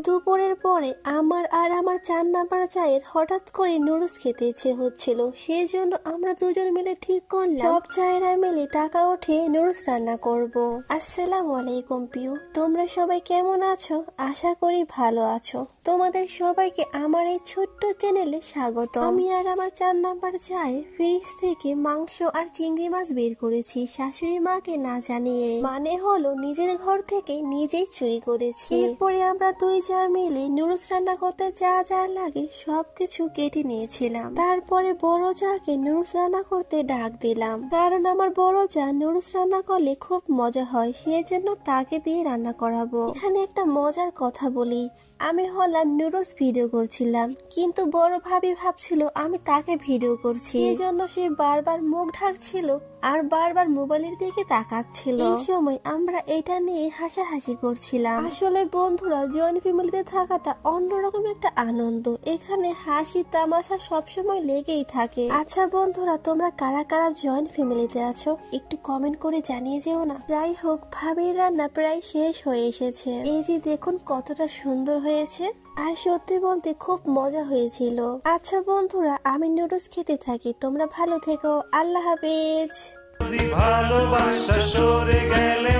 দুপুরের পরে আমার আর আমার 4 নাম্বার চায়ের হঠাৎ করে নুডলস খেতে ইচ্ছে হচ্ছিল। সেই জন্য আমরা দুজন মিলে ঠিক করলাম সব চায়েরা মিলে টাকা উঠে নুডলস রান্না করব। আসসালামু আলাইকুম প্রিয়, তোমরা সবাই কেমন আছো? আশা করি ভালো আছো। তোমাদের সবাইকে আমার এই ছোট্ট চ্যানেলে স্বাগত। আমি আর আমার 4 নাম্বার চায়ে ফ্রিজ থেকে মাংস আর চিংড়ি মাছ বের করেছি শাশুড়ি মাকে না জানিয়ে, মানে হলো নিজের ঘর থেকে নিজেই চুরি করেছি। এরপরে আমরা দুই যা মিলে নুডলস রান্না করতে যা যা লাগে সবকিছু কেটে নিয়েছিলাম। তারপরে বড় যাকে নুডলস রান্না করতে ডাক দিলাম, কারণ আমার বড় যা নুডলস রান্না করলে খুব মজা হয়, সেই জন্য তাকে দিয়ে রান্না করাবো। এখানে একটা মজার কথা বলি, আমি হলাম নুডলস ভিডিও করছিলাম, কিন্তু বড় ভাবি ভাবছিল আমি তাকে ভিডিও করছি, এই জন্য সে বারবার মুখ ঢাকছিল আর বারবার মোবাইলের দিকে তাকাচ্ছিল। এই সময় আমরা এটা নিয়ে হাসাহাসি করছিলাম। আসলে বন্ধুরা, জয়েন্ট ফ্যামিলিতে থাকাটা অন্যরকম একটা আনন্দ। এখানে হাসি তামাশা সবসময় লেগেই থাকে। আচ্ছা বন্ধুরা, তোমরা কারা কারা জয়েন্ট ফ্যামিলিতে আছো একটু কমেন্ট করে জানিয়ে যেও না। যাই হোক, ভাবির রান্না প্রায় শেষ হয়ে এসেছে। এই যে দেখুন কতটা সুন্দর হয়েছে, আর সত্যি বলতে খুব মজা হয়েছিল। আচ্ছা বন্ধুরা, আমি নুডলস খেতে থাকি, তোমরা ভালো থেকো। আল্লাহ হাফেজ। ভালোবাসা সরে গেলে